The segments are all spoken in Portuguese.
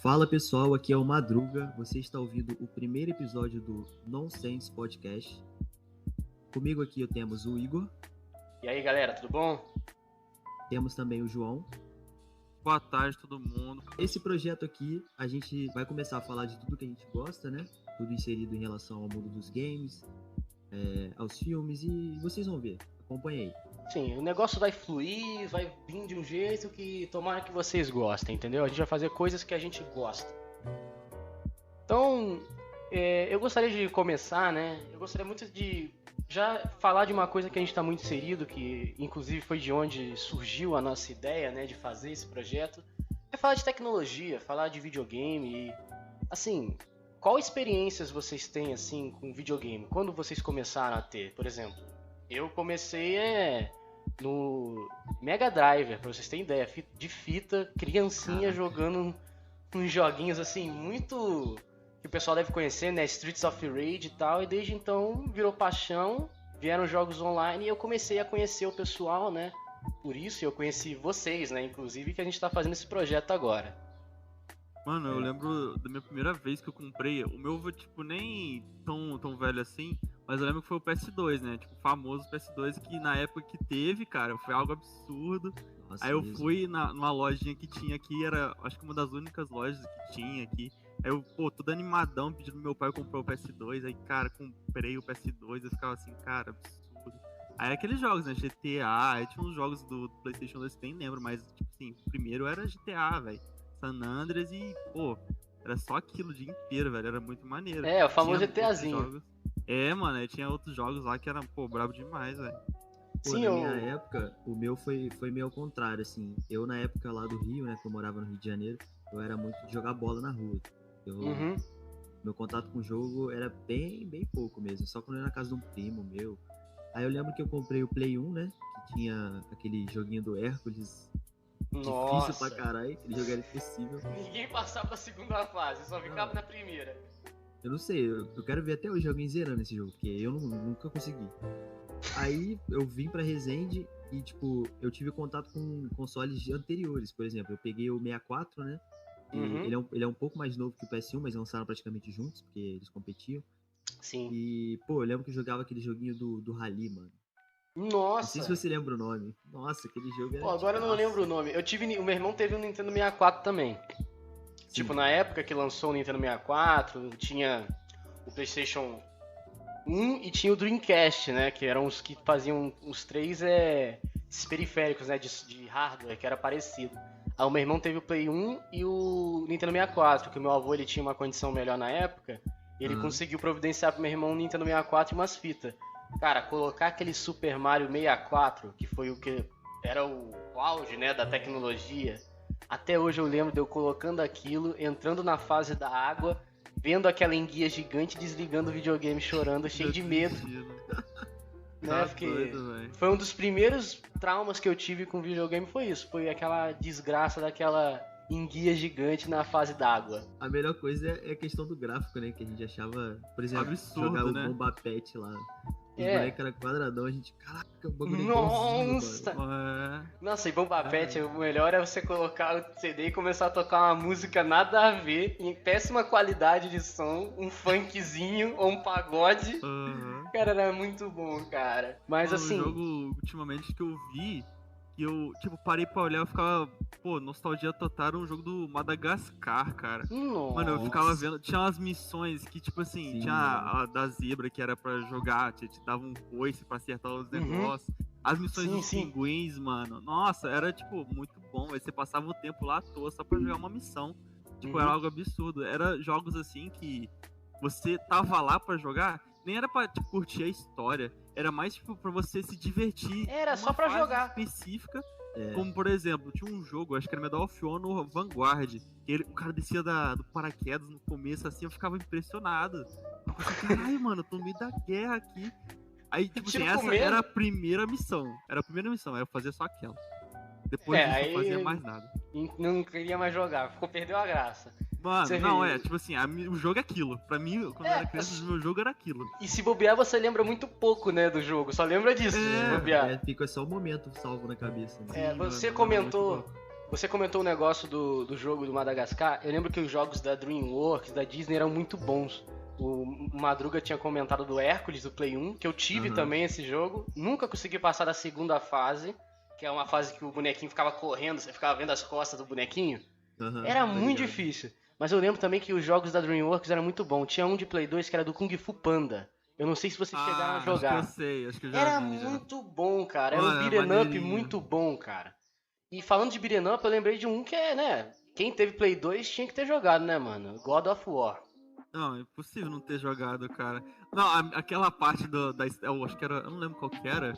Fala pessoal, aqui é o Madruga, você está ouvindo o primeiro episódio do Nonsense Podcast. Comigo aqui temos o Igor. E aí galera, tudo bom? Temos também o João. Boa tarde todo mundo. Esse projeto aqui, a gente vai começar a falar de tudo que a gente gosta, né? Tudo inserido em relação ao mundo dos games, aos filmes, e vocês vão ver, acompanhe aí. Sim, o negócio vai fluir, vai vir de um jeito que tomara que vocês gostem, entendeu? A gente vai fazer coisas que a gente gosta. Então, eu gostaria de começar, né? Eu gostaria muito de já falar de uma coisa que a gente está muito inserido, que inclusive foi de onde surgiu a nossa ideia, né, de fazer esse projeto. É falar de tecnologia, falar de videogame e, assim, qual experiências vocês têm, assim, com videogame? Quando vocês começaram a ter, por exemplo? Eu comecei no Mega Drive, pra vocês terem ideia, de fita, criancinha jogando uns joguinhos assim, muito que o pessoal deve conhecer, né? Streets of Rage e tal, e desde então virou paixão, vieram jogos online e eu comecei a conhecer o pessoal, né? Por isso eu conheci vocês, né? Inclusive que a gente tá fazendo esse projeto agora. Mano, eu lembro da minha primeira vez que eu comprei, o meu, tipo, nem tão velho assim, mas eu lembro que foi o PS2, né? Tipo, o famoso PS2 que na época que teve, cara, foi algo absurdo. Nossa, aí eu mesmo. fui numa lojinha que tinha aqui, era acho que uma das únicas lojas que tinha aqui. Aí eu, todo animadão, pedindo pro meu pai comprar o PS2, aí, cara, comprei o PS2, eu ficava assim, cara, absurdo. Aí era aqueles jogos, né? GTA, aí tinha uns jogos do PlayStation 2 que nem lembro, mas, tipo assim, o primeiro era GTA, velho. San Andreas e, pô, era só aquilo o dia inteiro, velho, era muito maneiro. É, o famoso Tinha GTAzinho. Mano, aí tinha outros jogos lá que eram, pô, brabo demais, velho. Pô, Sim, na minha época, o meu foi meio ao contrário, assim. Eu, na época lá do Rio, né, que eu morava no Rio de Janeiro, eu era muito de jogar bola na rua. Meu contato com o jogo era bem pouco mesmo, só quando eu ia na casa de um primo meu. Aí eu lembro que eu comprei o Play 1, né, que tinha aquele joguinho do Hércules. Nossa. Difícil pra caralho, aquele jogo era impossível. Ninguém passava pra segunda fase, só ficava na primeira. Eu não sei, eu quero ver até hoje alguém zerando esse jogo, porque eu nunca consegui. Aí eu vim pra Resende e, tipo, eu tive contato com consoles anteriores, por exemplo. Eu peguei o 64, né? E ele é um pouco mais novo que o PS1, mas lançaram praticamente juntos, porque eles competiam. Sim. E, pô, eu lembro que eu jogava aquele joguinho do Rally, mano. Nossa. Não sei se você lembra o nome. Nossa, aquele jogo era... Pô, agora eu não lembro o nome. O meu irmão teve um Nintendo 64 também. Sim. Tipo, na época que lançou o Nintendo 64, tinha o PlayStation 1 e tinha o Dreamcast, né? Que eram os que faziam os três esses periféricos, né? De hardware, que era parecido. Aí o meu irmão teve o Play 1 e o Nintendo 64, que o meu avô ele tinha uma condição melhor na época. E ele conseguiu providenciar pro meu irmão um Nintendo 64 e umas fitas. Cara, colocar aquele Super Mario 64, que foi o que era o auge, né, da tecnologia. Até hoje eu lembro de eu colocando aquilo, entrando na fase da água, vendo aquela enguia gigante, desligando o videogame, chorando, cheio de medo. Né, porque foi um dos primeiros traumas que eu tive com videogame, foi isso. Foi aquela desgraça daquela enguia gigante na fase d'água. A melhor coisa é a questão do gráfico, né? Que a gente achava, por exemplo, absurdo, jogar o né? Bomba Pet lá. O boneco era quadradão, a gente, caraca, o bagulho Nossa! Mano. Nossa, e Bomba Pet, o melhor é você colocar o CD e começar a tocar uma música nada a ver, em péssima qualidade de som, um funkzinho ou um pagode. Cara, era muito bom, cara. Mas assim... Um jogo, ultimamente, que eu vi, que eu, tipo, parei pra olhar, eu ficava, pô, nostalgia total, era um jogo do Madagascar, cara. Nossa. Mano, eu ficava vendo, tinha umas missões que, tipo assim, Sim, tinha a da zebra que era pra jogar, te dava um coice pra acertar os negócios. As missões dos pinguins, mano, nossa, era, tipo, muito bom, aí você passava o tempo lá à toa só pra jogar uma missão. Tipo, era algo absurdo. Era jogos, assim, que você tava lá pra jogar, nem era pra, tipo, curtir a história, era mais, tipo, pra você se divertir. Era só pra jogar. Específica. Como, por exemplo, tinha um jogo, acho que era Medal of Honor Vanguard, que o cara descia do paraquedas no começo, assim, eu ficava impressionado. Eu pensei, caralho, mano, eu tô no meio da guerra aqui. Aí, tipo assim, essa era a primeira missão. Era a primeira missão, aí eu fazia só aquela. Depois disso, eu não fazia mais nada. E não queria mais jogar, perdeu a graça. Mano, você não, tipo assim, o jogo é aquilo. Pra mim, quando eu era criança, o meu jogo era aquilo. E se bobear, você lembra muito pouco, né, do jogo. Só lembra disso, se bobear. Fica só o momento salvo na cabeça. Né? Você comentou um negócio do jogo do Madagascar. Eu lembro que os jogos da DreamWorks, da Disney, eram muito bons. O Madruga tinha comentado do Hércules, do Play 1, que eu tive também esse jogo. Nunca consegui passar da segunda fase, que é uma fase que o bonequinho ficava correndo, você ficava vendo as costas do bonequinho. Era muito difícil. Mas eu lembro também que os jogos da DreamWorks eram muito bons. Tinha um de Play 2 que era do Kung Fu Panda. Eu não sei se vocês chegaram a jogar. Acho que eu já era vi, muito bom, cara. Era um beat'em up muito bom, cara. E falando de beat'em up, eu lembrei de um que é, né? Quem teve Play 2 tinha que ter jogado, né, mano? God of War. Não, é impossível não ter jogado, cara. Não, aquela parte eu acho que era... Eu não lembro qual que era.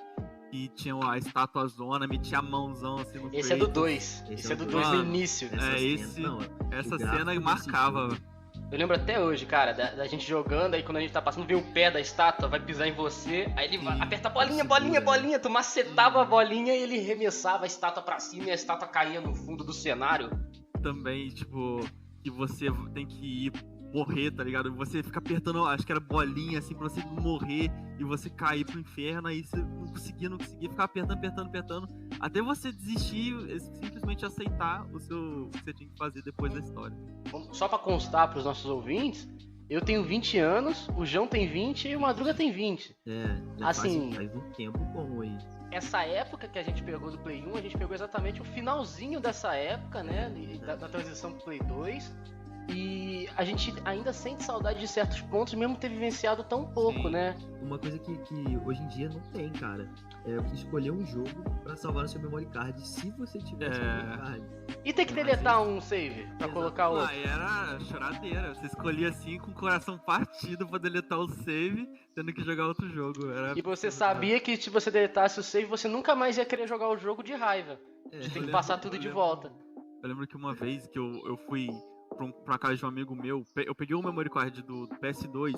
E tinha a estátua zona, metia a mãozão assim no Esse peito. é do 2. Esse é do 2 no início. Essa cena marcava. Eu lembro até hoje, cara, da gente jogando, aí quando a gente tá passando, vem o pé da estátua, vai pisar em você, aí ele vai aperta bolinha, tu macetava a bolinha e ele remessava a estátua pra cima e a estátua caía no fundo do cenário. Também, tipo, que você tem que ir morrer, tá ligado? Você fica apertando, acho que era bolinha, assim, pra você não morrer e você cair pro inferno, aí você não conseguia, ficar apertando, até você desistir e simplesmente aceitar o que você tinha que fazer depois da história. Só pra constar pros nossos ouvintes, eu tenho 20 anos, o João tem 20 e o Madruga tem 20. Assim, faz um tempo bom aí. Essa época que a gente pegou do Play 1, a gente pegou exatamente o finalzinho dessa época, né, da transição pro Play 2. E a gente ainda sente saudade de certos pontos, mesmo ter vivenciado tão pouco, né? Uma coisa que hoje em dia não tem, cara, é você escolher um jogo pra salvar no seu memory card, se você tivesse memory card. E tem que deletar um save pra colocar outro. Era choradeira. Você escolhia assim com o coração partido pra deletar o save, tendo que jogar outro jogo. E você sabia que se você deletasse o save, você nunca mais ia querer jogar o jogo de raiva. Você tem que passar tudo de volta. Eu lembro que uma vez que eu fui pra casa de um amigo meu, eu peguei o memory card do PS2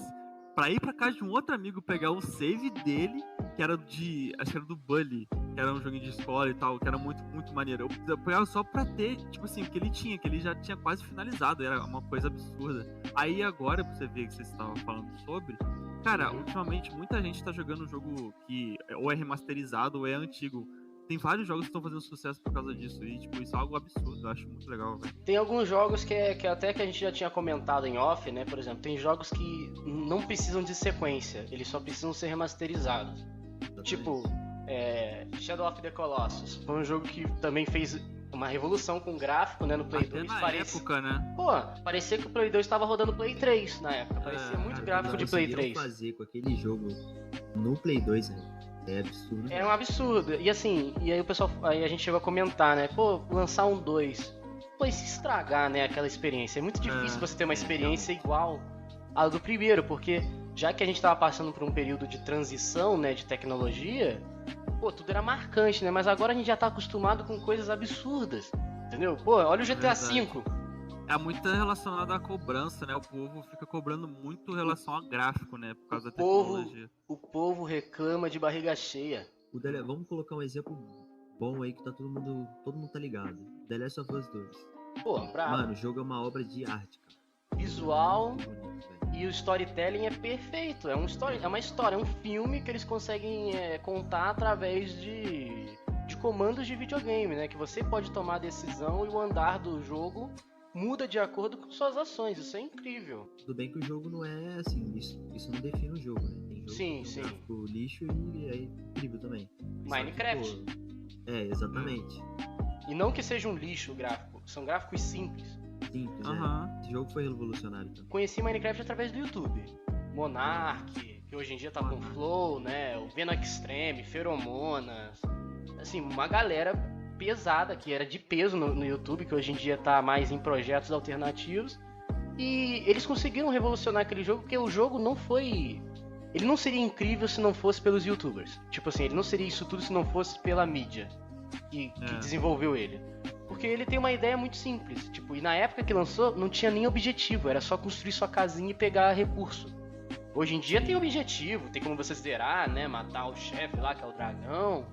pra ir pra casa de um outro amigo pegar o save dele, que era acho que era do Bully, que era um joguinho de escola e tal, que era muito, muito maneiro. Eu pegava só pra ter, tipo assim, o que ele já tinha quase finalizado, era uma coisa absurda. Aí agora, pra você ver que vocês estavam falando sobre, cara, ultimamente muita gente tá jogando um jogo que ou é remasterizado ou é antigo. Tem vários jogos que estão fazendo sucesso por causa disso. E, tipo, isso é algo absurdo. Eu acho muito legal, velho. Tem alguns jogos que até que a gente já tinha comentado em off, né? Por exemplo, tem jogos que não precisam de sequência. Eles só precisam ser remasterizados. Tipo, Shadow of the Colossus. Foi um jogo que também fez uma revolução com o gráfico, né? No Play 2. Na época, né? Pô, parecia que o Play 2 estava rodando Play 3 na época. Parecia muito gráfico de Play 3. Fazer com aquele jogo no Play 2, né? É absurdo. É um absurdo. E assim, aí a gente chegou a comentar, né? Pô, lançar um 2. Pô, e se estragar, né, aquela experiência? É muito difícil você ter uma experiência igual à do primeiro, porque já que a gente tava passando por um período de transição, né, de tecnologia, pô, tudo era marcante, né? Mas agora a gente já tá acostumado com coisas absurdas, entendeu? Pô, olha o GTA V. É muito relacionado à cobrança, né? O povo fica cobrando muito em relação a gráfico, né? Por causa da tecnologia. O povo reclama de barriga cheia. Vamos colocar um exemplo bom aí que tá todo mundo tá ligado. The Last of Us 2. Pô, bravo. Mano, o jogo é uma obra de arte, cara. Visual e o storytelling é perfeito. É uma história, é um filme que eles conseguem contar através de comandos de videogame, né? Que você pode tomar a decisão e o andar do jogo muda de acordo com suas ações. Isso é incrível. Tudo bem que o jogo não é assim, isso não define o jogo, né? Tem jogo sim. O lixo e é incrível também. Minecraft. Exatamente. E não que seja um lixo o gráfico, são gráficos simples. Esse jogo foi revolucionário também. Conheci Minecraft através do YouTube. Monark, que hoje em dia tá com Flow, né? O Venom Extreme, Feromonas. Assim, uma galera pesada, que era de peso no YouTube, que hoje em dia tá mais em projetos alternativos. E eles conseguiram revolucionar aquele jogo, porque o jogo não foi... Ele não seria incrível se não fosse pelos YouTubers. Tipo assim, ele não seria isso tudo se não fosse pela mídia que desenvolveu ele. Porque ele tem uma ideia muito simples. Tipo, e na época que lançou, não tinha nem objetivo. Era só construir sua casinha e pegar recurso. Hoje em dia tem objetivo, tem como você zerar, né? Matar o chefe lá, que é o dragão.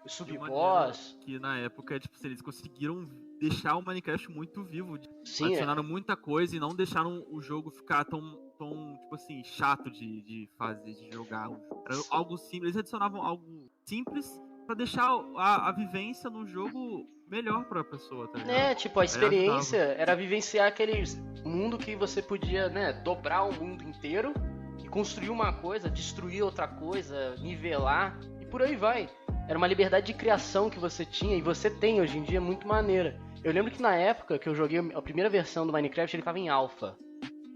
O sub-boss. Que na época, tipo, eles conseguiram deixar o Minecraft muito vivo. Sim, adicionaram muita coisa e não deixaram o jogo ficar tão tipo assim, chato de fazer, de jogar. Era algo simples, eles adicionavam algo simples pra deixar a vivência no jogo melhor pra pessoa, tá ligado? tipo, a experiência era vivenciar aquele mundo que você podia, né, dobrar o mundo inteiro e construir uma coisa, destruir outra coisa, nivelar e por aí vai. Era uma liberdade de criação que você tinha e você tem hoje em dia muito maneira. Eu lembro que na época que eu joguei a primeira versão do Minecraft, ele tava em alpha.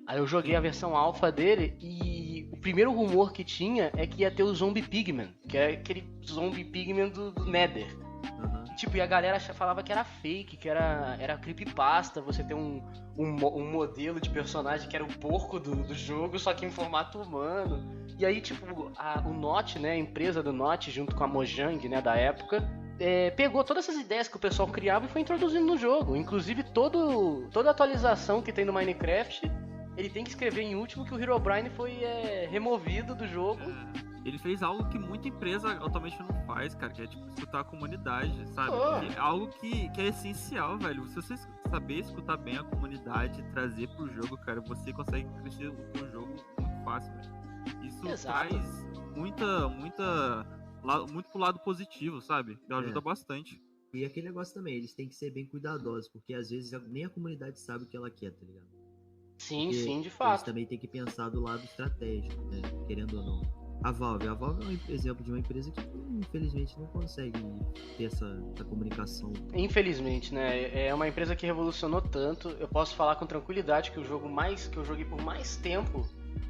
Aí eu joguei a versão alpha dele e o primeiro rumor que tinha é que ia ter o Zombie Pigman, que é aquele Zombie Pigman do Nether. E a galera falava que era fake, que era creepypasta, você ter um modelo de personagem que era o porco do jogo, só que em formato humano. E aí, o Notch, né, a empresa do Notch, junto com a Mojang, né, da época, pegou todas essas ideias que o pessoal criava e foi introduzindo no jogo. Inclusive, toda atualização que tem no Minecraft, ele tem que escrever em último que o Herobrine foi removido do jogo. Ele fez algo que muita empresa atualmente não faz, cara, que é escutar a comunidade, sabe? É algo que é essencial, velho. Se você saber escutar bem a comunidade e trazer pro jogo, cara, você consegue crescer o seu jogo muito fácil, velho. Isso traz muito pro lado positivo, sabe? Ajuda bastante. E aquele negócio também, eles têm que ser bem cuidadosos, porque às vezes nem a comunidade sabe o que ela quer, tá ligado? Sim, porque sim, de fato. Eles também têm que pensar do lado estratégico, né? Querendo ou não. A Valve é um exemplo de uma empresa que, infelizmente, não consegue ter essa comunicação. Infelizmente, né? É uma empresa que revolucionou tanto. Eu posso falar com tranquilidade que o jogo que eu joguei por mais tempo,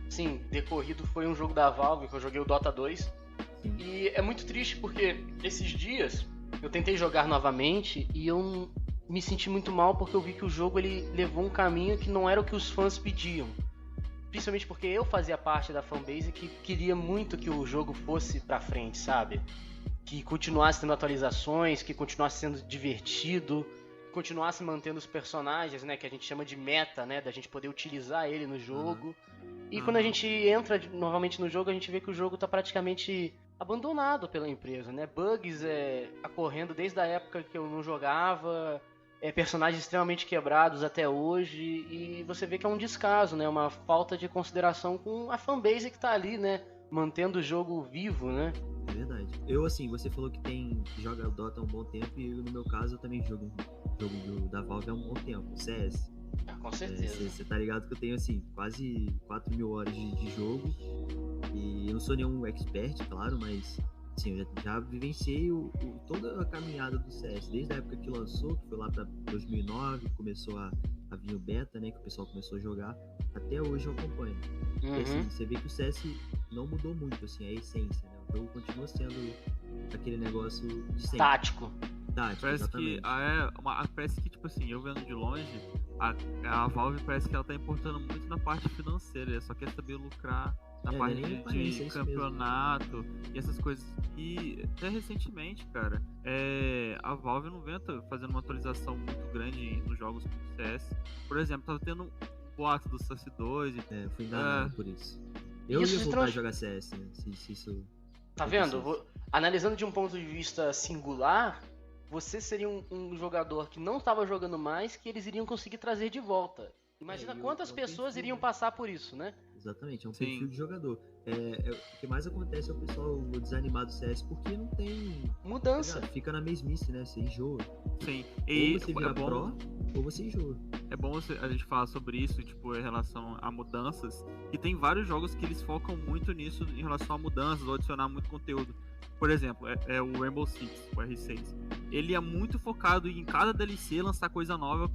sim, decorrido, foi um jogo da Valve, que eu joguei o Dota 2. Sim. E é muito triste porque esses dias eu tentei jogar novamente e eu me senti muito mal porque eu vi que o jogo ele levou um caminho que não era o que os fãs pediam. Principalmente porque eu fazia parte da fanbase que queria muito que o jogo fosse pra frente, sabe? Que continuasse tendo atualizações, que continuasse sendo divertido, que continuasse mantendo os personagens, né? Que a gente chama de meta, né? Da gente poder utilizar ele no jogo. E quando a gente entra novamente no jogo, a gente vê que o jogo tá praticamente abandonado pela empresa, né? Bugs ocorrendo desde a época que eu não jogava... personagens extremamente quebrados até hoje, e você vê que é um descaso, né? Uma falta de consideração com a fanbase que tá ali, né? Mantendo o jogo vivo, né? É verdade. Eu, assim, você falou que joga o Dota há um bom tempo, e no meu caso eu também jogo da Valve há um bom tempo, CS. Com certeza. Você tá ligado que eu tenho, assim, quase 4.000 horas de jogo, e eu não sou nenhum expert, claro, mas... Assim, eu já vivenciei toda a caminhada do CS, desde a época que lançou, que foi lá pra 2009, começou a vir o beta, né, que o pessoal começou a jogar, até hoje eu acompanho. E, assim, você vê que o CS não mudou muito, assim, a essência, né, o jogo continua sendo aquele negócio de sempre. Tático, parece exatamente. Parece que, tipo assim, eu vendo de longe, a Valve parece que ela tá importando muito na parte financeira, ela só quer saber lucrar na parte de campeonato e essas coisas. E até recentemente, cara, a Valve não vem fazendo uma atualização muito grande nos jogos como CS. Por exemplo, tava tendo um boato do CS2 e... fui enganado por isso. Eu ia voltar a jogar CS, né? Se isso... Tá vendo? Analisando de um ponto de vista singular, você seria um jogador que não estava jogando mais, que eles iriam conseguir trazer de volta. Imagina quantas pessoas iriam passar por isso, né? Exatamente, é um perfil de jogador. O que mais acontece é o pessoal desanimado do CS porque não tem mudança. Fica na mesmice, né? Você enjoa. Sim. Ou você vira pro, ou você enjoa. É bom a gente falar sobre isso, tipo, em relação a mudanças. E tem vários jogos que eles focam muito nisso em relação a mudanças, ou adicionar muito conteúdo. Por exemplo, o Rainbow Six, o R6. Ele é muito focado em cada DLC lançar coisa nova.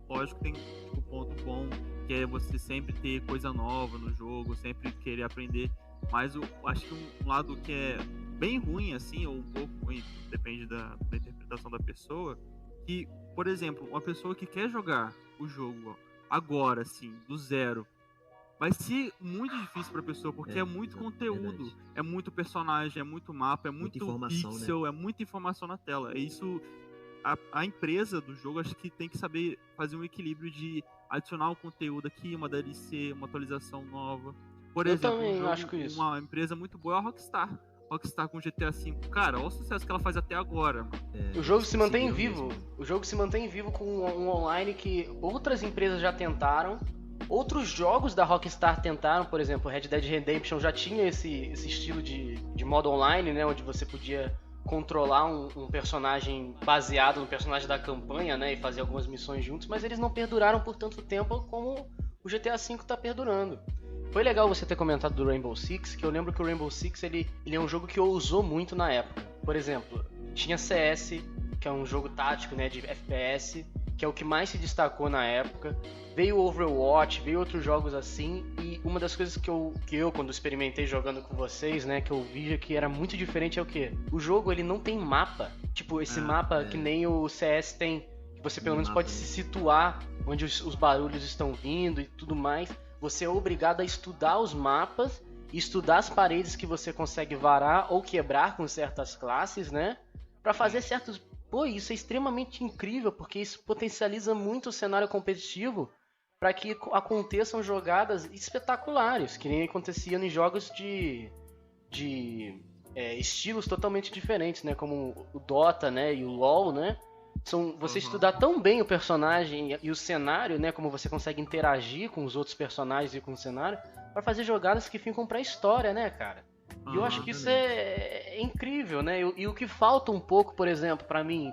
Lógico que tem tipo, ponto bom, que é você sempre ter coisa nova no jogo, sempre querer aprender. Mas eu acho que um lado que é bem ruim, assim, ou um pouco ruim, depende da interpretação da pessoa, que, por exemplo, uma pessoa que quer jogar o jogo agora, assim, do zero, vai ser muito difícil pra pessoa, porque é muito conteúdo, é muito personagem, é muito mapa, é muito pixel, né? É muita informação na tela. É isso, a empresa do jogo acho que tem que saber fazer um equilíbrio de adicionar um conteúdo aqui, uma DLC, uma atualização nova. Por exemplo, também acho que isso. Uma empresa muito boa é a Rockstar. Rockstar com GTA V. Cara, olha o sucesso que ela faz até agora. O jogo se mantém vivo. O jogo se mantém vivo com um online que outras empresas já tentaram. Outros jogos da Rockstar tentaram, por exemplo, Red Dead Redemption já tinha esse estilo de modo online, né, onde você podia controlar um personagem baseado no personagem da campanha, né, e fazer algumas missões juntos, mas eles não perduraram por tanto tempo como o GTA V tá perdurando. Foi legal você ter comentado do Rainbow Six, que eu lembro que o Rainbow Six ele é um jogo que ousou muito na época. Por exemplo, tinha CS, que é um jogo tático, né, de FPS, que é o que mais se destacou na época. Veio Overwatch, veio outros jogos assim, e uma das coisas que eu quando experimentei jogando com vocês, né, que eu vi que era muito diferente é o quê? O jogo, ele não tem mapa. Tipo, esse mapa que nem o CS tem, que você pelo menos pode se situar onde os barulhos estão vindo e tudo mais. Você é obrigado a estudar os mapas, estudar as paredes que você consegue varar ou quebrar com certas classes, né? Pra fazer certos... Pô, isso é extremamente incrível, porque isso potencializa muito o cenário competitivo para que aconteçam jogadas espetaculares, que nem acontecia em jogos de estilos totalmente diferentes, né? Como o Dota, né? E o LoL, né? Você estudar tão bem o personagem e o cenário, né? Como você consegue interagir com os outros personagens e com o cenário, para fazer jogadas que ficam pra história, né, cara? E eu acho que isso é incrível, né? E o que falta um pouco, por exemplo, pra mim,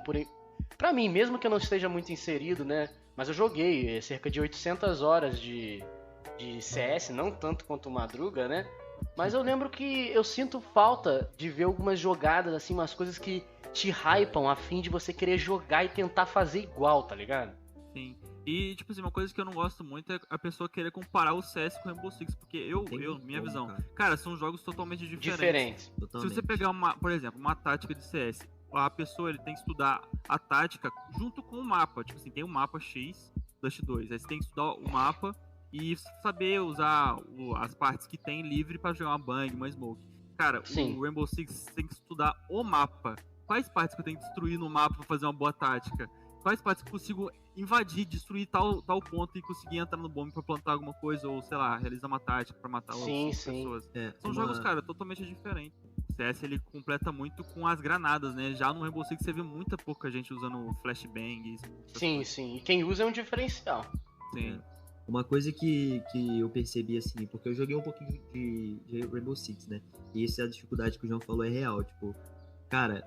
mesmo que eu não esteja muito inserido, né? Mas eu joguei cerca de 800 horas de CS, não tanto quanto o Madruga, né? Mas eu lembro que eu sinto falta de ver algumas jogadas, assim, umas coisas que te hypam a fim de você querer jogar e tentar fazer igual, tá ligado? Sim. E, tipo assim, uma coisa que eu não gosto muito é a pessoa querer comparar o CS com o Rainbow Six, porque minha visão, cara, são jogos totalmente diferentes. Se você pegar, por exemplo, uma tática de CS, a pessoa ele tem que estudar a tática junto com o mapa. Tipo assim, tem o mapa X, Dust 2, aí você tem que estudar o mapa e saber usar as partes que tem livre pra jogar uma bang, uma smoke. Cara, o Rainbow Six tem que estudar o mapa. Quais partes que eu tenho que destruir no mapa pra fazer uma boa tática? Quais partes que eu consigo invadir, destruir tal ponto e conseguir entrar no bombe pra plantar alguma coisa, ou sei lá, realizar uma tática pra matar as pessoas. São jogos, cara, totalmente diferentes. O CS ele completa muito com as granadas, né? Já no Rainbow Six você vê muita pouca gente usando flashbangs. Sim. E quem usa é um diferencial. Sim. Uma coisa que eu percebi, assim, porque eu joguei um pouquinho de Rainbow Six, né? E essa dificuldade que o João falou é real. Tipo, cara,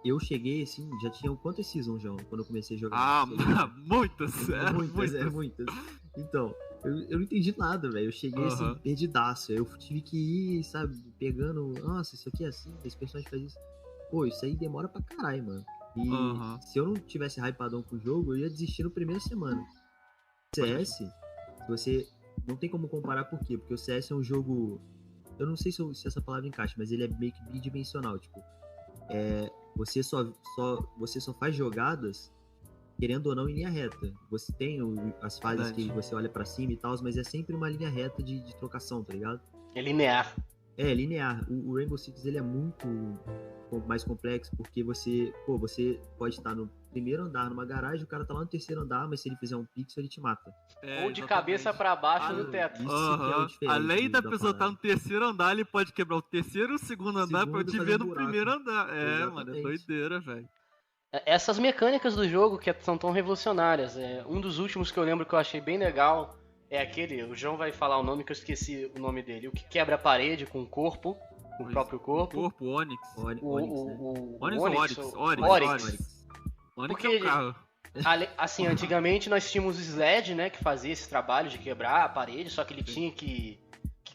eu cheguei, assim, já tinha quantas seasons, João, quando eu comecei a jogar? Muitas. Muitas. Então, eu não entendi nada, velho. Eu cheguei, assim, perdidaço. Eu tive que ir, sabe, pegando... Nossa, isso aqui é assim, esse personagem faz isso. Pô, isso aí demora pra caralho, mano. E se eu não tivesse hypadão com o jogo, eu ia desistir na primeira semana. CS, você não tem como comparar, por quê? Porque o CS é um jogo... Eu não sei se essa palavra encaixa, mas ele é meio que bidimensional, tipo... Você só faz jogadas, querendo ou não, em linha reta. Você tem as fases que você olha pra cima e tal, mas é sempre uma linha reta de trocação, tá ligado? É linear. É, linear. O Rainbow Six, ele é muito mais complexo, porque você pode estar no primeiro andar numa garagem, o cara tá lá no terceiro andar, mas se ele fizer um pixel, ele te mata. Ou de cabeça pra baixo no teto. Além da pessoa estar no terceiro andar, ele pode quebrar o terceiro e o segundo andar pra te ver no primeiro andar. Mano, é doideira, velho. Essas mecânicas do jogo que são tão revolucionárias. Um dos últimos que eu lembro que eu achei bem legal é aquele, o João vai falar o nome que eu esqueci o nome dele, o que quebra a parede com o corpo, com o próprio corpo. O Onyx. Onyx. Porque, assim, antigamente nós tínhamos o Sled, né, que fazia esse trabalho de quebrar a parede, só que ele tinha que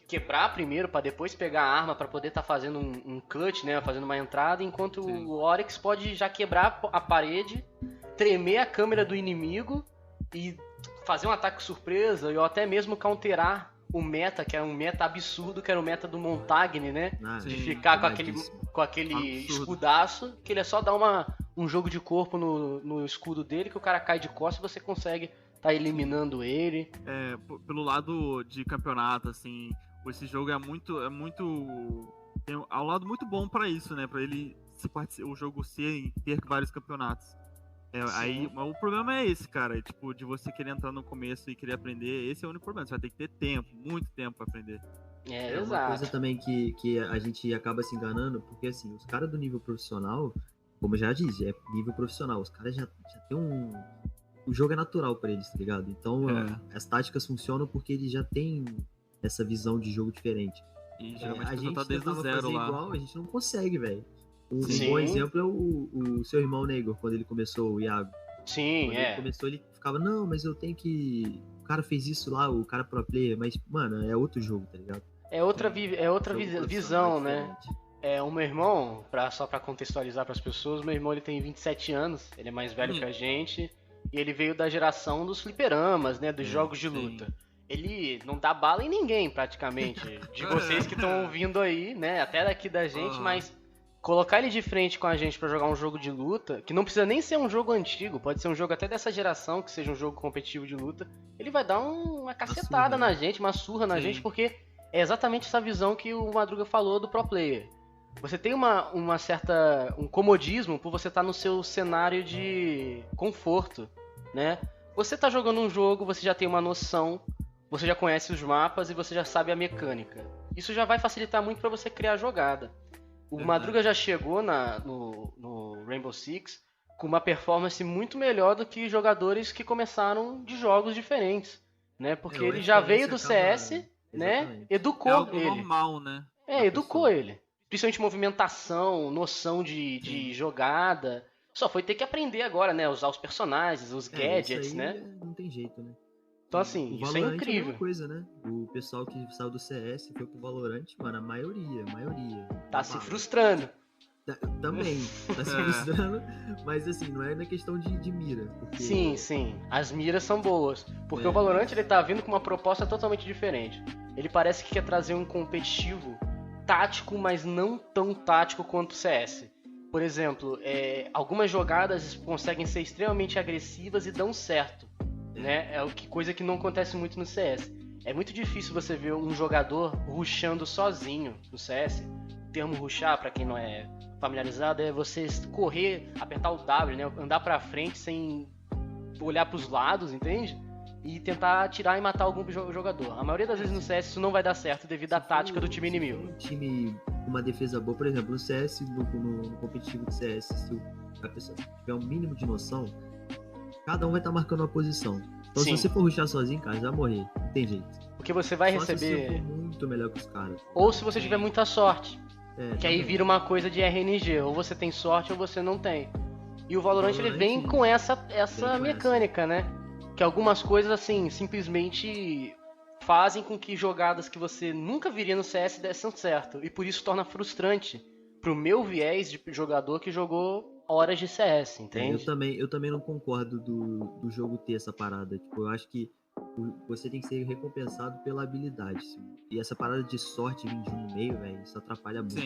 quebrar primeiro pra depois pegar a arma pra poder estar fazendo um cut, né, fazendo uma entrada, enquanto o Oryx pode já quebrar a parede, tremer a câmera do inimigo e fazer um ataque surpresa, ou até mesmo counterar o meta, que era um meta absurdo, que era o meta do Montagne, né? De ficar com aquele escudaço, que ele é só dar um jogo de corpo no escudo dele, que o cara cai de costas e você consegue tá eliminando ele. Pelo lado de campeonato, assim, esse jogo é muito tem um lado muito bom pra isso, né? Pra ele o jogo ter vários campeonatos. Aí, mas o problema é esse, cara, tipo, de você querer entrar no começo e querer aprender, esse é o único problema, você vai ter que ter tempo, muito tempo pra aprender. Exato. Uma coisa também que a gente acaba se enganando, porque assim, os caras do nível profissional, como eu já disse, é nível profissional, os caras já tem o jogo é natural pra eles, tá ligado? Então as táticas funcionam porque eles já têm essa visão de jogo diferente. E geralmente A gente tá desde o zero lá. igual, a gente não consegue, velho. Um Sim. bom exemplo é o seu irmão Negro, quando ele começou, o Iago. Sim, Quando ele começou, ele ficava, não, mas eu tenho que... O cara fez isso lá, o cara pro player, mas, mano, é outro jogo, tá ligado? É outra visão, né? O meu irmão, só pra contextualizar pras pessoas, meu irmão ele tem 27 anos, ele é mais velho que a gente, e ele veio da geração dos fliperamas, né, dos jogos de luta. Ele não dá bala em ninguém, praticamente, de vocês que estão ouvindo aí, né, até daqui da gente, mas colocar ele de frente com a gente pra jogar um jogo de luta, que não precisa nem ser um jogo antigo, pode ser um jogo até dessa geração, que seja um jogo competitivo de luta, ele vai dar uma cacetada na gente, uma surra na gente, porque é exatamente essa visão que o Madruga falou do pro player. Você tem um comodismo por você estar no seu cenário de conforto, né? Você tá jogando um jogo, você já tem uma noção, você já conhece os mapas e você já sabe a mecânica. Isso já vai facilitar muito para você criar a jogada. O Madruga já chegou no Rainbow Six com uma performance muito melhor do que jogadores que começaram de jogos diferentes, né? Porque ele já veio do CS, né? Educou ele. Normal, né? Educou ele. Principalmente movimentação, noção de jogada. Só foi ter que aprender agora, né? Usar os personagens, os gadgets, isso aí né? Não tem jeito, né? Então, assim, isso é incrível. É a mesma coisa, né? O pessoal que saiu do CS foi pro Valorant, mano, a maioria. Tá se frustrando. Também, tá se frustrando, mas assim, não é na questão de mira. Porque... Sim, as miras são boas. Porque o Valorant, ele tá vindo com uma proposta totalmente diferente. Ele parece que quer trazer um competitivo tático, mas não tão tático quanto o CS. Por exemplo, algumas jogadas conseguem ser extremamente agressivas e dão certo, né? Coisa que não acontece muito no CS. É muito difícil você ver um jogador rushando sozinho no CS. O termo rushar, pra quem não é familiarizado, é você correr, apertar o W, né? Andar pra frente sem olhar pros lados, entende? E tentar atirar e matar algum jogador. A maioria das vezes no CS isso não vai dar certo devido à tática do time inimigo. Um time com uma defesa boa, por exemplo, no CS, no competitivo de CS, se a pessoa tiver um mínimo de noção, cada um vai estar marcando uma posição. Então se você for rushar sozinho, cara, você vai morrer. Não tem jeito. Porque você vai só receber... se você for muito melhor que os caras. Ou se você tiver muita sorte. Que aí vira uma coisa de RNG. Ou você tem sorte ou você não tem. E o Valorant ele vem com essa mecânica, né? Que algumas coisas, assim, simplesmente fazem com que jogadas que você nunca viria no CS dessem certo. E por isso torna frustrante pro meu viés de jogador que jogou horas de CS, entende? Eu também não concordo do jogo ter essa parada. Tipo, eu acho que você tem que ser recompensado pela habilidade. E essa parada de sorte vindo no meio, velho, isso atrapalha muito.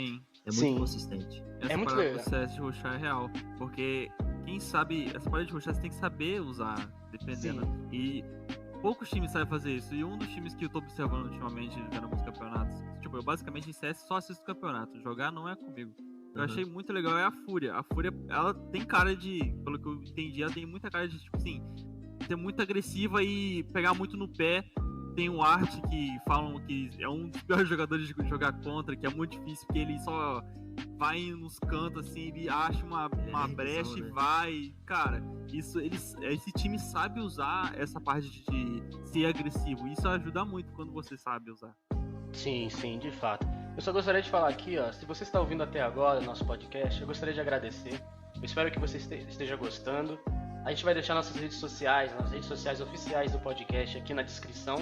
É muito consistente. Essa muito parada legal. do CS de rushar é real. Porque quem sabe, essa parada de rushar você tem que saber usar, dependendo. E poucos times sabem fazer isso. E um dos times que eu tô observando ultimamente, vendo alguns campeonatos, tipo, eu basicamente em CS só assisto campeonato. Jogar não é comigo. Eu achei muito legal é a Fúria. A Fúria, ela tem cara de, pelo que eu entendi, ela tem muita cara de, tipo assim, ser muito agressiva e pegar muito no pé. Tem o Art, que falam que é um dos piores jogadores de jogar contra, que é muito difícil, porque ele só vai nos cantos, assim, ele acha uma brecha, né? E vai. Cara, esse time sabe usar essa parte de ser agressivo. Isso ajuda muito quando você sabe usar. Sim, de fato. Eu só gostaria de falar aqui, ó, se você está ouvindo até agora o nosso podcast, eu gostaria de agradecer. Eu espero que você esteja gostando. A gente vai deixar nossas redes sociais oficiais do podcast aqui na descrição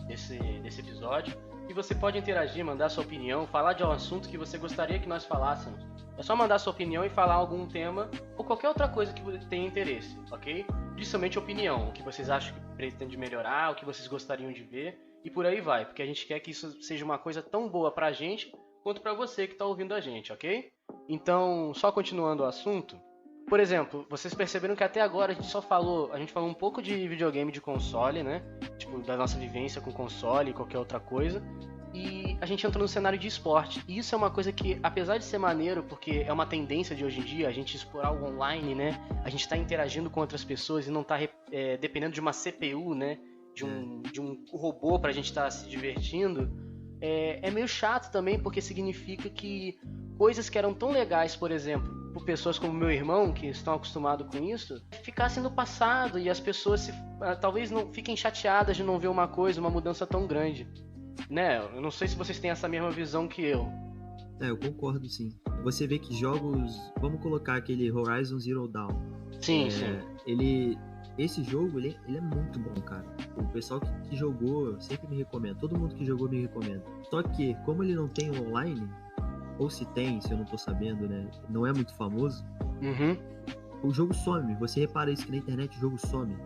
desse episódio. E você pode interagir, mandar sua opinião, falar de um assunto que você gostaria que nós falássemos. É só mandar sua opinião e falar algum tema ou qualquer outra coisa que você tenha interesse, ok? Principalmente opinião, o que vocês acham que pretende melhorar, o que vocês gostariam de ver. E por aí vai, porque a gente quer que isso seja uma coisa tão boa pra gente quanto pra você que tá ouvindo a gente, ok? Então, só continuando o assunto, por exemplo, vocês perceberam que até agora a gente falou um pouco de videogame de console, né? Tipo, da nossa vivência com console e qualquer outra coisa. E a gente entrou no cenário de esporte. E isso é uma coisa que, apesar de ser maneiro, porque é uma tendência de hoje em dia, a gente explorar o online, né? A gente tá interagindo com outras pessoas e não tá dependendo de uma CPU, né? De um robô pra gente estar se divertindo. é meio chato também, porque significa que coisas que eram tão legais, por exemplo, por pessoas como meu irmão, que estão acostumados com isso, ficassem no passado e as pessoas talvez não fiquem chateadas de não ver uma mudança tão grande. Né? Eu não sei se vocês têm essa mesma visão que eu. Eu concordo, sim. Você vê que jogos... Vamos colocar aquele Horizon Zero Dawn. Sim, sim. Esse jogo, ele é muito bom, cara. O pessoal que jogou sempre me recomenda. Todo mundo que jogou me recomenda. Só que, como ele não tem online, ou se tem, se eu não tô sabendo, né? Não é muito famoso. O jogo some. Você repara isso que na internet o jogo some.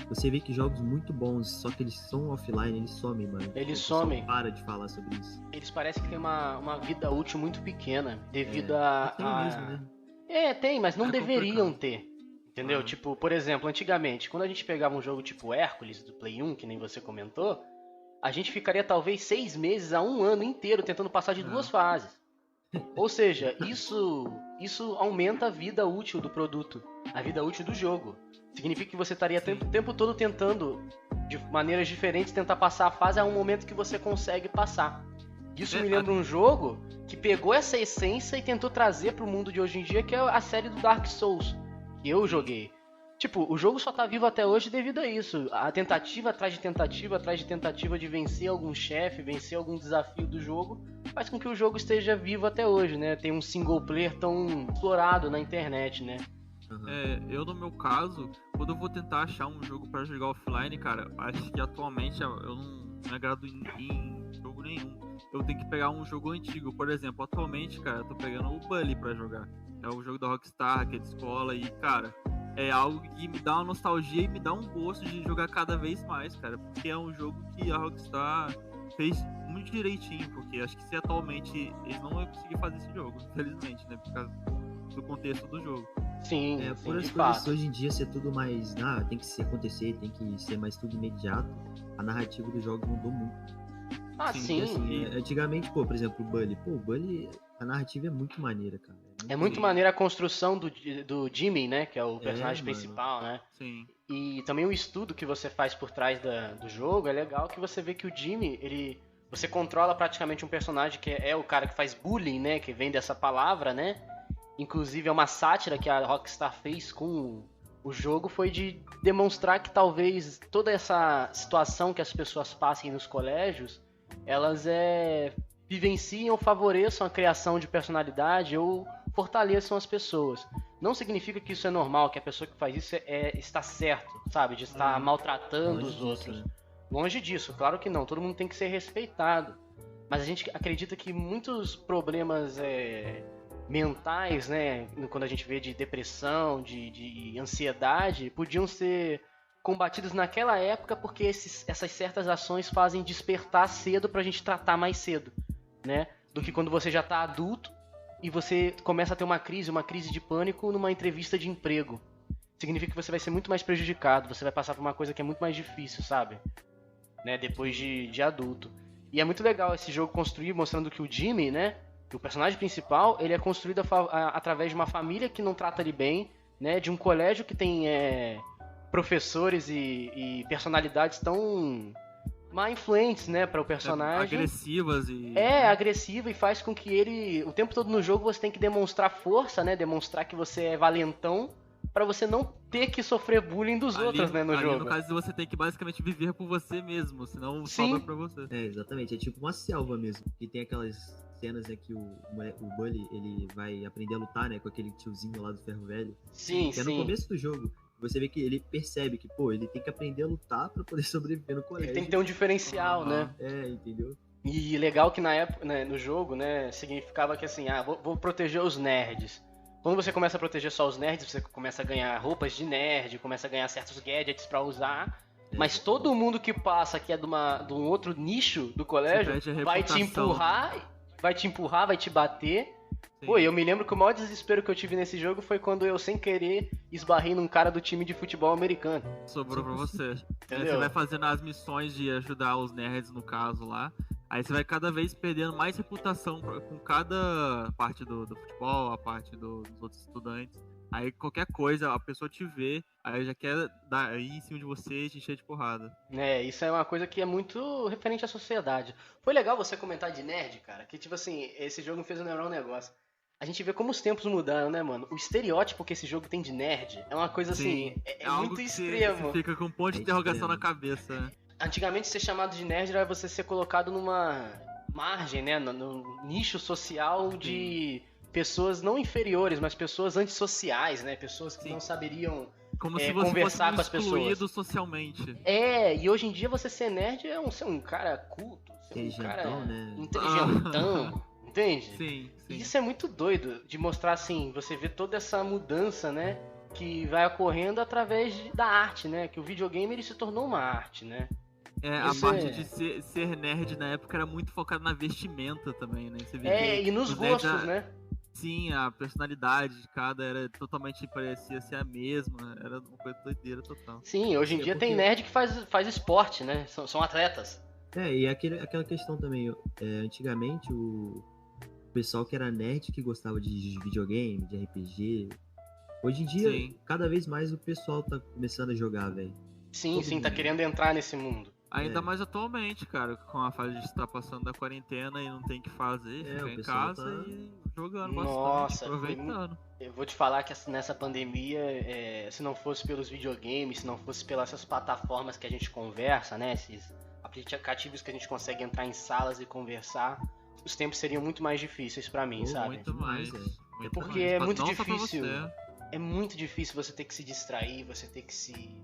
Você vê que jogos muito bons, só que eles são offline, eles somem, mano. Eles somem. Para de falar sobre isso. Eles parecem que tem uma vida útil muito pequena, devido Tem mesmo, né? Tem, mas não deveriam complicado. ter. Entendeu? Tipo, por exemplo, antigamente, quando a gente pegava um jogo tipo Hércules, do Play 1, que nem você comentou, a gente ficaria talvez 6 meses a 1 ano inteiro tentando passar de 2 fases. Ou seja, isso aumenta a vida útil do produto, a vida útil do jogo. Significa que você estaria o tempo todo tentando, de maneiras diferentes, tentar passar a fase a um momento que você consegue passar. Isso me lembra um jogo que pegou essa essência e tentou trazer para o mundo de hoje em dia, que é a série do Dark Souls, que eu joguei. Tipo, o jogo só tá vivo até hoje devido a isso. A tentativa atrás de tentativa de vencer algum chefe, vencer algum desafio do jogo, faz com que o jogo esteja vivo até hoje, né? Tem um single player tão explorado na internet, né? Eu no meu caso, quando eu vou tentar achar um jogo pra jogar offline, cara, acho que atualmente eu não me agrado em jogo nenhum. Eu tenho que pegar um jogo antigo. Por exemplo, atualmente, cara, eu tô pegando o Bully pra jogar. É o jogo da Rockstar, que é de escola, e, cara, é algo que me dá uma nostalgia e me dá um gosto de jogar cada vez mais, cara, porque é um jogo que a Rockstar fez muito direitinho, porque acho que se atualmente eles não iam conseguir fazer esse jogo, infelizmente, né, por causa do contexto do jogo. Sim, por as coisas hoje em dia ser tudo mais, tem que se acontecer, tem que ser mais tudo imediato, a narrativa do jogo mudou muito. Sim. Assim, antigamente, por exemplo, o Bully, a narrativa é muito maneira, cara. É muito maneira a construção do Jimmy, né? Que é o personagem principal, né? Sim. E também o estudo que você faz por trás do jogo é legal, que você vê que o Jimmy, você controla praticamente um personagem que é o cara que faz bullying, né? Que vem dessa palavra, né? Inclusive é uma sátira que a Rockstar fez com o jogo, foi de demonstrar que talvez toda essa situação que as pessoas passem nos colégios, elas vivenciem ou favoreçam a criação de personalidade ou fortaleçam as pessoas. Não significa que isso é normal, que a pessoa que faz isso está certo, sabe? De estar maltratando os outros. Né? Longe disso, claro que não. Todo mundo tem que ser respeitado. Mas a gente acredita que muitos problemas mentais, né? Quando a gente vê de depressão, de ansiedade, podiam ser combatidos naquela época porque essas certas ações fazem despertar cedo pra gente tratar mais cedo, né? Do que quando você já tá adulto e você começa a ter uma crise de pânico numa entrevista de emprego. Significa que você vai ser muito mais prejudicado, você vai passar por uma coisa que é muito mais difícil, sabe? Né? Depois de adulto. E é muito legal esse jogo construir, mostrando que o Jimmy, né? O personagem principal, ele é construído através de uma família que não trata ele bem, né? De um colégio que tem professores e personalidades tão má influentes, né, para o personagem. Agressivas e... agressiva e faz com que ele... O tempo todo no jogo você tem que demonstrar força, né? Demonstrar que você é valentão pra você não ter que sofrer bullying dos outros, né, no jogo. No caso, você tem que basicamente viver por você mesmo, senão sobra pra você. Exatamente. É tipo uma selva mesmo. E tem aquelas cenas em que o Bully, ele vai aprender a lutar, né, com aquele tiozinho lá do ferro velho. Sim, que é no começo do jogo. Você vê que ele percebe que, ele tem que aprender a lutar pra poder sobreviver no colégio. Ele tem que ter um diferencial, né? Entendeu? E legal que na época, né, no jogo, né, significava que assim, vou proteger os nerds. Quando você começa a proteger só os nerds, você começa a ganhar roupas de nerd, começa a ganhar certos gadgets pra usar. Mas todo mundo que passa que é de um outro nicho do colégio vai te empurrar, vai te bater. Sim. Pô, eu me lembro que o maior desespero que eu tive nesse jogo foi quando eu, sem querer, esbarrei num cara do time de futebol americano. Sobrou pra você. Entendeu? Você vai fazendo as missões de ajudar os nerds, no caso, lá. Aí você vai cada vez perdendo mais reputação com cada parte do futebol, a parte dos outros estudantes. Aí qualquer coisa, a pessoa te vê, aí já quer ir em cima de você e te encher de porrada. Isso é uma coisa que é muito referente à sociedade. Foi legal você comentar de nerd, cara, que tipo assim, esse jogo me fez lembrar um negócio. A gente vê como os tempos mudaram, né, mano? O estereótipo que esse jogo tem de nerd é uma coisa assim, é muito extremo. Você fica com um ponto de interrogação na cabeça, né? Antigamente ser chamado de nerd era você ser colocado numa margem, né, no nicho social de pessoas não inferiores, mas pessoas antissociais, né? Pessoas que não saberiam como se você conversar fosse com as pessoas. Excluído socialmente. E hoje em dia você ser nerd é ser um cara culto, ser um cara né? inteligentão, entende? Sim. E isso é muito doido de mostrar assim, você vê toda essa mudança, né? Que vai ocorrendo através da arte, né? Que o videogame ele se tornou uma arte, né? A parte de ser nerd na época era muito focado na vestimenta também, né? Você via e nos gostos, né? Sim, a personalidade de cada era totalmente, parecia ser a mesma, era uma coisa doideira total. Sim, hoje em dia tem nerd que faz esporte, né? São atletas. E aquela questão também, antigamente o pessoal que era nerd que gostava de videogame, de RPG, hoje em dia, cada vez mais o pessoal tá começando a jogar, velho. Sim, tá querendo entrar nesse mundo. Ainda mais atualmente, cara, com a fase de estar passando da quarentena e não tem o que fazer, fica em casa e jogando bastante, aproveitando. Eu vou te falar que nessa pandemia, se não fosse pelos videogames, se não fosse pelas essas plataformas que a gente conversa, né, esses aplicativos que a gente consegue entrar em salas e conversar, os tempos seriam muito mais difíceis pra mim, sabe? Muito mais. Porque é muito difícil. É muito difícil você ter que se distrair, você ter que se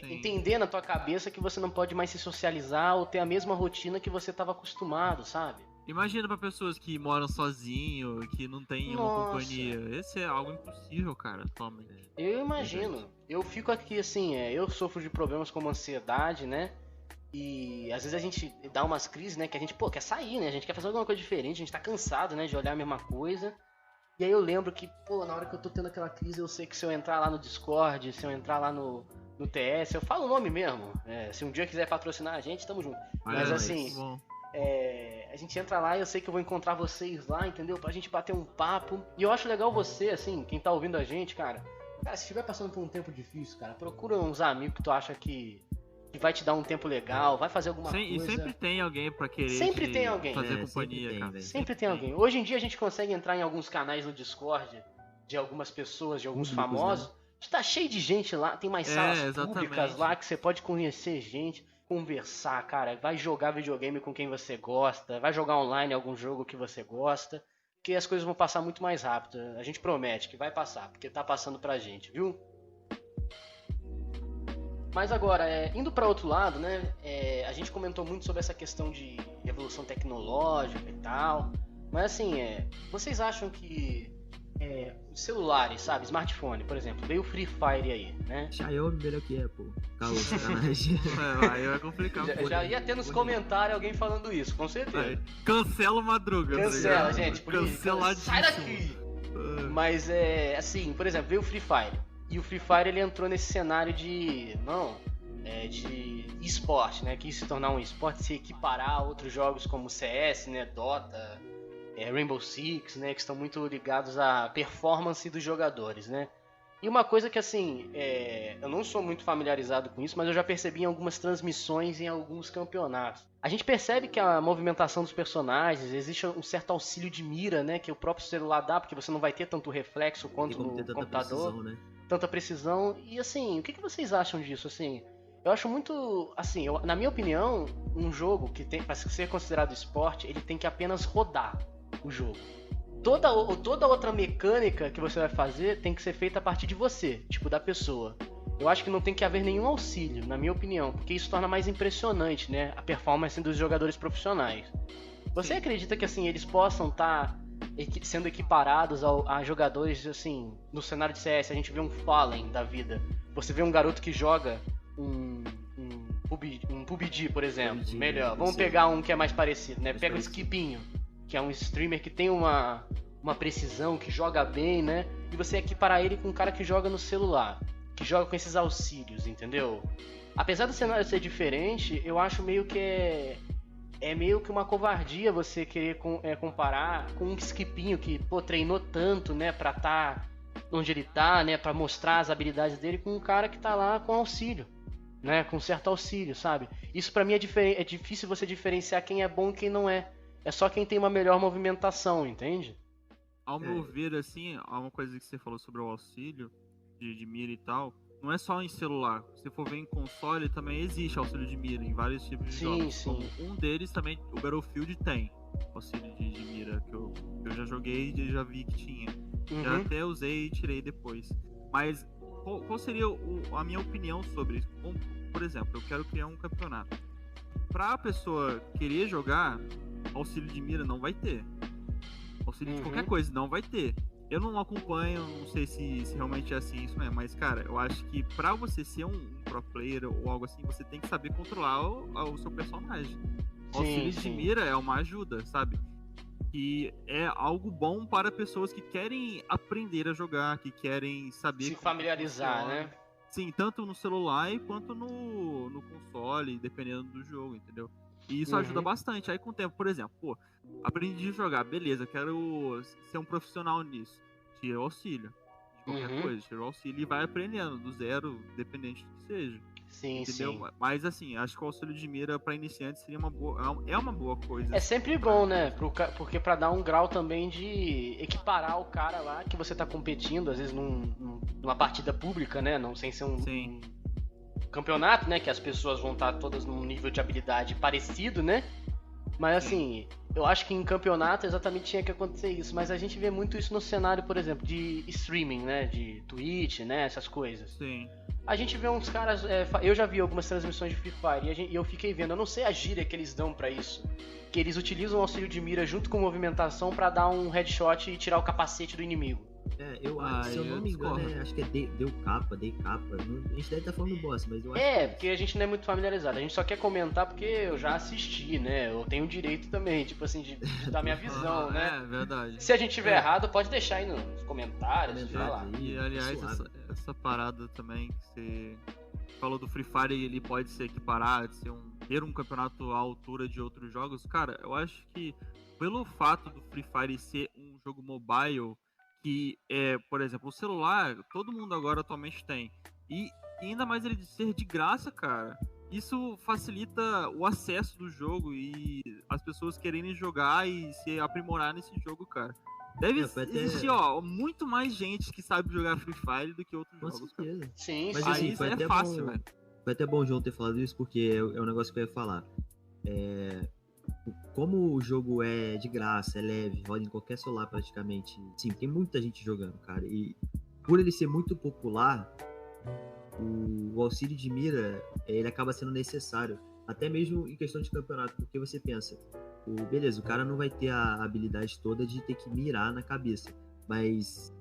entender na tua cabeça que você não pode mais se socializar ou ter a mesma rotina que você estava acostumado, sabe? Imagina pra pessoas que moram sozinho, que não tem uma companhia. Esse é algo impossível, cara, atualmente. Eu imagino. Eu fico aqui assim, eu sofro de problemas como ansiedade, né? E às vezes a gente dá umas crises, né? Que a gente, quer sair, né? A gente quer fazer alguma coisa diferente, a gente tá cansado, né? De olhar a mesma coisa. E aí eu lembro que, na hora que eu tô tendo aquela crise, eu sei que se eu entrar lá no Discord, se eu entrar lá no TS, eu falo o nome mesmo. Se um dia quiser patrocinar a gente, tamo junto. Mas assim, a gente entra lá e eu sei que eu vou encontrar vocês lá, entendeu? Pra gente bater um papo. E eu acho legal você, assim, quem tá ouvindo a gente, cara, se estiver passando por um tempo difícil, cara, procura uns amigos que tu acha que vai te dar um tempo legal, vai fazer alguma coisa. E sempre tem alguém pra querer fazer companhia, cara. Sempre tem alguém. Hoje em dia a gente consegue entrar em alguns canais no Discord de algumas pessoas, de alguns famosos. Né? Tá cheio de gente lá, tem mais salas públicas lá que você pode conhecer gente, conversar, cara. Vai jogar videogame com quem você gosta, vai jogar online algum jogo que você gosta, que as coisas vão passar muito mais rápido. A gente promete que vai passar, porque tá passando pra gente, viu? Mas agora, indo para outro lado, né? A gente comentou muito sobre essa questão de evolução tecnológica e tal. Mas assim, vocês acham que os celulares, sabe? Smartphone, por exemplo, veio o Free Fire aí, né? Xiaomi melhor que Apple. Calma, sacanagem. Aí vai complicar. Já ia ter nos comentários alguém falando isso, com certeza. Cancela o Madruga. Cancela, gente. Canceladíssimo. Sai daqui. Mas assim, por exemplo, veio o Free Fire. E o Free Fire ele entrou nesse cenário de esporte, né? Quis se tornar um esporte, se equiparar a outros jogos como CS, né? Dota, Rainbow Six, né? Que estão muito ligados à performance dos jogadores, né? E uma coisa que assim, eu não sou muito familiarizado com isso, mas eu já percebi em algumas transmissões em alguns campeonatos. A gente percebe que a movimentação dos personagens, existe um certo auxílio de mira, né? Que o próprio celular dá, porque você não vai ter tanto reflexo quanto no computador. Precisão, né? Tanta precisão. E assim, o que vocês acham disso? Assim, eu acho muito, assim, na minha opinião, um jogo que tem para ser considerado esporte, ele tem que apenas rodar o jogo. Toda outra mecânica que você vai fazer tem que ser feita a partir de você, tipo da pessoa. Eu acho que não tem que haver nenhum auxílio, na minha opinião, porque isso torna mais impressionante, né, a performance dos jogadores profissionais. Você acredita que assim eles possam estar sendo equiparados a jogadores, assim, no cenário de CS, a gente vê um Fallen da vida. Você vê um garoto que joga um PUBG, por exemplo. PUBG, melhor. Vamos pegar um que é mais parecido, né? Pega o Skipinho, que é um streamer que tem uma precisão, que joga bem, né? E você equiparar ele com um cara que joga no celular, que joga com esses auxílios, entendeu? Apesar do cenário ser diferente, eu acho meio que meio que uma covardia você querer comparar com um Skipinho que, treinou tanto, né, pra estar onde ele tá, né, pra mostrar as habilidades dele com um cara que tá lá com auxílio, né, com certo auxílio, sabe? Isso pra mim é difícil você diferenciar quem é bom e quem não é. É só quem tem uma melhor movimentação, entende? Ao meu ver, assim, há uma coisa que você falou sobre o auxílio de mira e tal, não é só em celular. Se for ver em console, também existe auxílio de mira em vários tipos de jogos. Sim. Um deles também, o Battlefield tem auxílio de mira, que eu já joguei e já vi que tinha. Já até usei e tirei depois. Mas qual seria a minha opinião sobre isso? Por exemplo, eu quero criar um campeonato. Pra a pessoa querer jogar, auxílio de mira não vai ter. Auxílio de qualquer coisa não vai ter. Eu não acompanho, não sei se realmente é assim isso mesmo, mas cara, eu acho que pra você ser um pro player ou algo assim, você tem que saber controlar o seu personagem. O auxílio de mira é uma ajuda, sabe? E é algo bom para pessoas que querem aprender a jogar, que querem saber... Se familiarizar, né? Sim, tanto no celular quanto no console, dependendo do jogo, entendeu? E isso ajuda bastante. Aí com o tempo, por exemplo, aprendi a jogar, beleza, quero ser um profissional nisso. Tira o auxílio de qualquer coisa, tira o auxílio e vai aprendendo do zero, dependente do que seja. Sim, entendeu? sim. Mas assim, acho que o auxílio de mira para iniciantes seria uma boa coisa. É sempre bom, né? Porque pra dar um grau também de equiparar o cara lá que você tá competindo, às vezes numa partida pública, né? Não sem ser um campeonato, né? Que as pessoas vão estar todas num nível de habilidade parecido, né? Mas assim, eu acho que em campeonato exatamente tinha que acontecer isso. Mas a gente vê muito isso no cenário, por exemplo, de streaming, né? De Twitch, né? Essas coisas. Sim. A gente vê uns caras... eu já vi algumas transmissões de Free Fire e eu fiquei vendo. Eu não sei a gíria que eles dão pra isso. Que eles utilizam o auxílio de mira junto com movimentação pra dar um headshot e tirar o capacete do inimigo. Se eu não me engano, acho que é dei capa. A gente deve estar falando bosta, mas eu acho porque a gente não é muito familiarizado. A gente só quer comentar porque eu já assisti, né? Eu tenho o direito também, tipo assim, de dar minha visão, né? É, verdade. Se a gente tiver errado, pode deixar aí nos comentários. E aliás, essa parada também que você falou do Free Fire, ele pode ser equiparado, ter um campeonato à altura de outros jogos. Cara, eu acho que pelo fato do Free Fire ser um jogo mobile, que por exemplo, o celular, todo mundo agora atualmente tem. E ainda mais ele ser de graça, cara. Isso facilita o acesso do jogo e as pessoas quererem jogar e se aprimorar nesse jogo, cara. Deve existir, muito mais gente que sabe jogar Free Fire do que outros jogos. Com certeza. Sim, mas assim, isso é fácil, velho. Foi até bom o João ter falado isso, porque é um negócio que eu ia falar. Como o jogo é de graça, é leve, roda em qualquer celular praticamente. Sim, tem muita gente jogando, cara. E por ele ser muito popular, o auxílio de mira, ele acaba sendo necessário. Até mesmo em questão de campeonato, porque você pensa, beleza, o cara não vai ter a habilidade toda de ter que mirar na cabeça. Mas,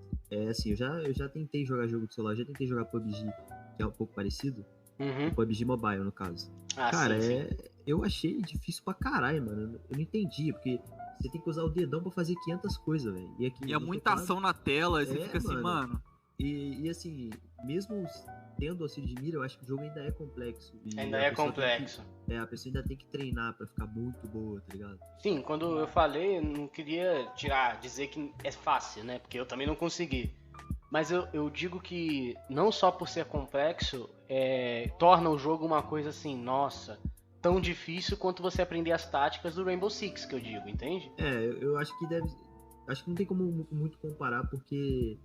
assim, eu já tentei jogar jogo de celular, já tentei jogar PUBG, que é um pouco parecido. O PUBG Mobile, no caso. Cara, sim. Eu achei difícil pra caralho, mano. Eu não entendi, porque você tem que usar o dedão pra fazer 500 coisas, velho. E é muita ação na tela, e você fica assim, mano... E assim, mesmo tendo auxílio de mira, eu acho que o jogo ainda é complexo. Ainda é complexo. A pessoa ainda tem que treinar pra ficar muito boa, tá ligado? Sim, quando eu falei, eu não queria dizer que é fácil, né? Porque eu também não consegui. Mas eu digo que não só por ser complexo, torna o jogo uma coisa assim, nossa, tão difícil quanto você aprender as táticas do Rainbow Six, que eu digo, entende? Eu acho que acho que não tem como muito comparar, porque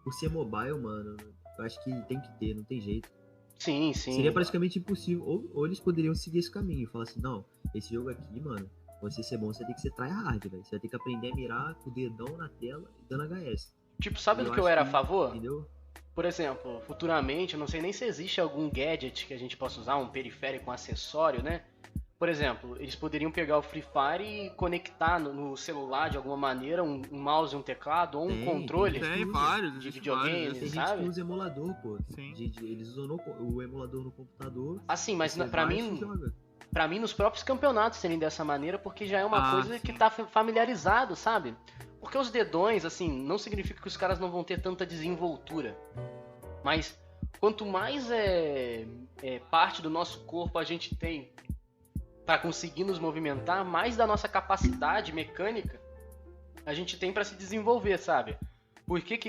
por ser mobile, mano, eu acho que tem que ter, não tem jeito. Sim. Seria praticamente impossível, ou eles poderiam seguir esse caminho, falar assim, não, esse jogo aqui, mano, pra você ser bom, você tem que ser tryhard, velho. Você vai ter que aprender a mirar com o dedão na tela e dando HS. Tipo, sabe do que eu era a favor? Entendeu? Por exemplo, futuramente, eu não sei nem se existe algum gadget que a gente possa usar, um periférico, um acessório, né? Por exemplo, eles poderiam pegar o Free Fire e conectar no celular de alguma maneira um mouse e um teclado ou um controle de videogame, tem sabe? gente que usa emulador, pô. Sim. Eles usam o emulador no computador. Assim, mas pra mim, nos próprios campeonatos serem dessa maneira, porque já é uma coisa que tá familiarizado, sabe? Porque os dedões, assim, não significa que os caras não vão ter tanta desenvoltura. Mas quanto mais parte do nosso corpo a gente tem para conseguir nos movimentar, mais da nossa capacidade mecânica a gente tem para se desenvolver, sabe? Por que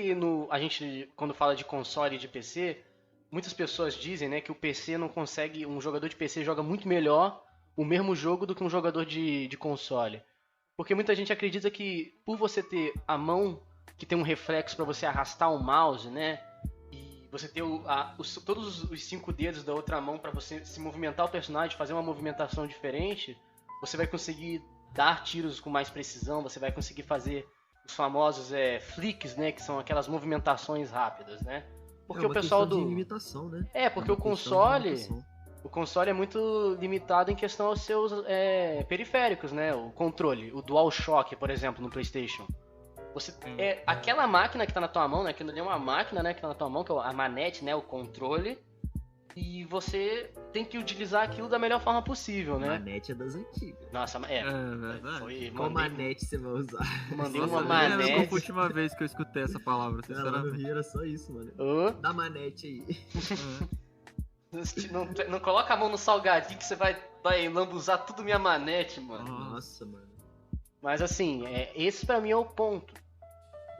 a gente, quando fala de console e de PC, muitas pessoas dizem, né, que o PC não consegue, um jogador de PC joga muito melhor o mesmo jogo do que um jogador de console. Porque muita gente acredita que por você ter a mão que tem um reflexo para você arrastar o mouse, né, e você ter todos os 5 dedos da outra mão para você se movimentar o personagem, fazer uma movimentação diferente, você vai conseguir dar tiros com mais precisão, você vai conseguir fazer os famosos flicks, né, que são aquelas movimentações rápidas, né? Porque o pessoal de limitação, né? Porque o console é muito limitado em questão aos seus periféricos, né? O controle, o DualShock, por exemplo, no PlayStation. Aquela máquina que tá na tua mão, né? Aquilo ali é uma máquina, né, que tá na tua mão, que é a manete, né, o controle. E você tem que utilizar aquilo da melhor forma possível, né? Manete é das antigas. Nossa, verdade. Qual manete você vai usar? Mandei uma manete. Foi a última vez que eu escutei essa palavra, sinceramente. Lá no Rio era só isso, mano. Dá manete aí. Não coloca a mão no salgadinho que você vai lambuzar tudo minha manete, mano. Nossa, mano. Mas assim, esse pra mim é o ponto.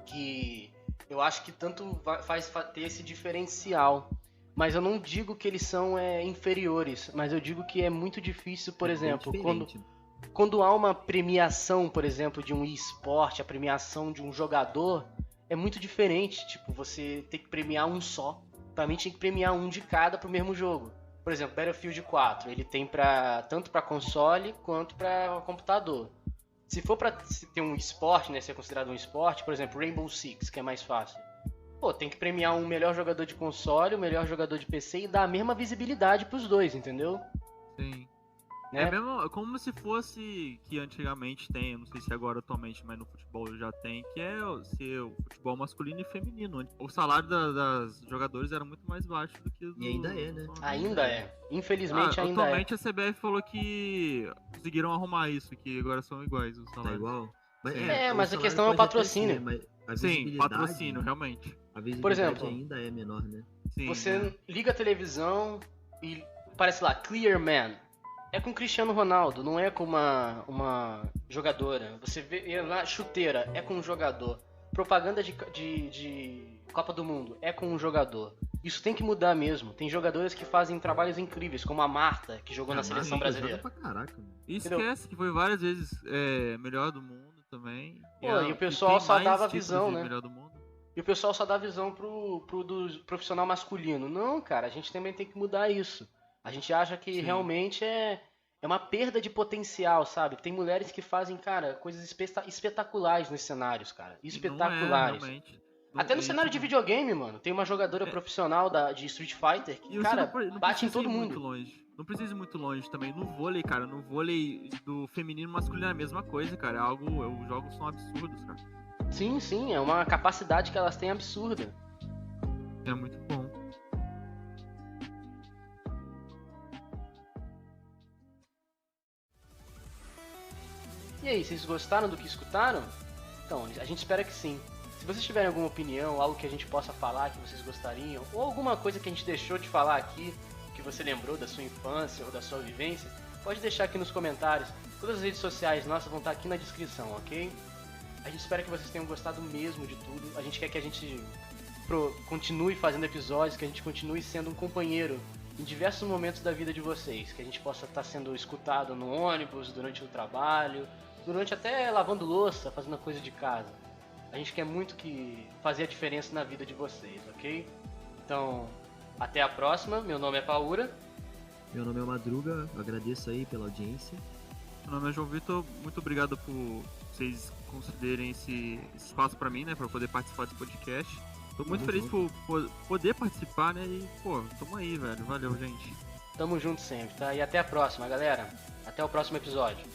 Que eu acho que tanto faz ter esse diferencial. Mas eu não digo que eles são inferiores, mas eu digo que é muito difícil, por exemplo, quando há uma premiação, por exemplo, de um eSport, a premiação de um jogador, é muito diferente, tipo, você ter que premiar um só. Pra mim tinha que premiar um de cada pro mesmo jogo. Por exemplo, Battlefield 4, ele tem tanto pra console quanto pra computador. Se for pra ter um esporte, né, ser considerado um esporte, por exemplo, Rainbow Six, que é mais fácil. Pô, tem que premiar um melhor jogador de console, um melhor jogador de PC e dar a mesma visibilidade pros dois, entendeu? Sim. Né? É mesmo como se fosse que antigamente tem, eu não sei se agora atualmente, mas no futebol já tem, que é o futebol masculino e feminino, onde o salário das jogadores era muito mais baixo do que E ainda é, né? Ainda é. Infelizmente ainda atualmente a CBF falou que conseguiram arrumar isso, que agora são iguais os salários. Tá igual? Mas a questão é o patrocínio. Sim, patrocínio, realmente. A visibilidade por exemplo, ainda é menor, né? Sim, você liga a televisão e parece lá, Clear Man. É com Cristiano Ronaldo, não é com uma jogadora. Você vê lá, chuteira, é com um jogador. Propaganda de Copa do Mundo, é com um jogador. Isso tem que mudar mesmo. Tem jogadores que fazem trabalhos incríveis, como a Marta, que jogou na seleção brasileira. Joga pra caraca, mano. E esquece que foi várias vezes melhor do mundo também. E o pessoal só dava visão, né? Melhor do mundo. E o pessoal só dá visão pro profissional masculino. Não, cara, a gente também tem que mudar isso. A gente acha que realmente é uma perda de potencial, sabe? Tem mulheres que fazem, cara, coisas espetaculares nos cenários, cara. Espetaculares. Até no cenário de videogame, mano. Tem uma jogadora profissional de Street Fighter que, cara, bate em todo mundo. Não precisa ir muito longe também. No vôlei, cara, no vôlei do feminino e masculino é a mesma coisa, cara. Os jogos são absurdos, cara. Sim, é uma capacidade que elas têm absurda. É muito bom. E aí, vocês gostaram do que escutaram? Então, a gente espera que sim. Se vocês tiverem alguma opinião, algo que a gente possa falar que vocês gostariam, ou alguma coisa que a gente deixou de falar aqui, que você lembrou da sua infância ou da sua vivência, pode deixar aqui nos comentários. Todas as redes sociais nossas vão estar aqui na descrição, ok? A gente espera que vocês tenham gostado mesmo de tudo. A gente quer que a gente continue fazendo episódios, que a gente continue sendo um companheiro em diversos momentos da vida de vocês. Que a gente possa estar sendo escutado no ônibus, durante o trabalho, durante até lavando louça, fazendo coisa de casa. A gente quer muito fazer a diferença na vida de vocês, ok? Então, até a próxima. Meu nome é Paura. Meu nome é Madruga. Eu agradeço aí pela audiência. Meu nome é João Vitor. Muito obrigado por vocês concederem esse espaço pra mim, né? Pra poder participar desse podcast. Tô muito feliz por poder participar, né? E, pô, tamo aí, velho. Valeu, gente. Tamo junto sempre, tá? E até a próxima, galera. Até o próximo episódio.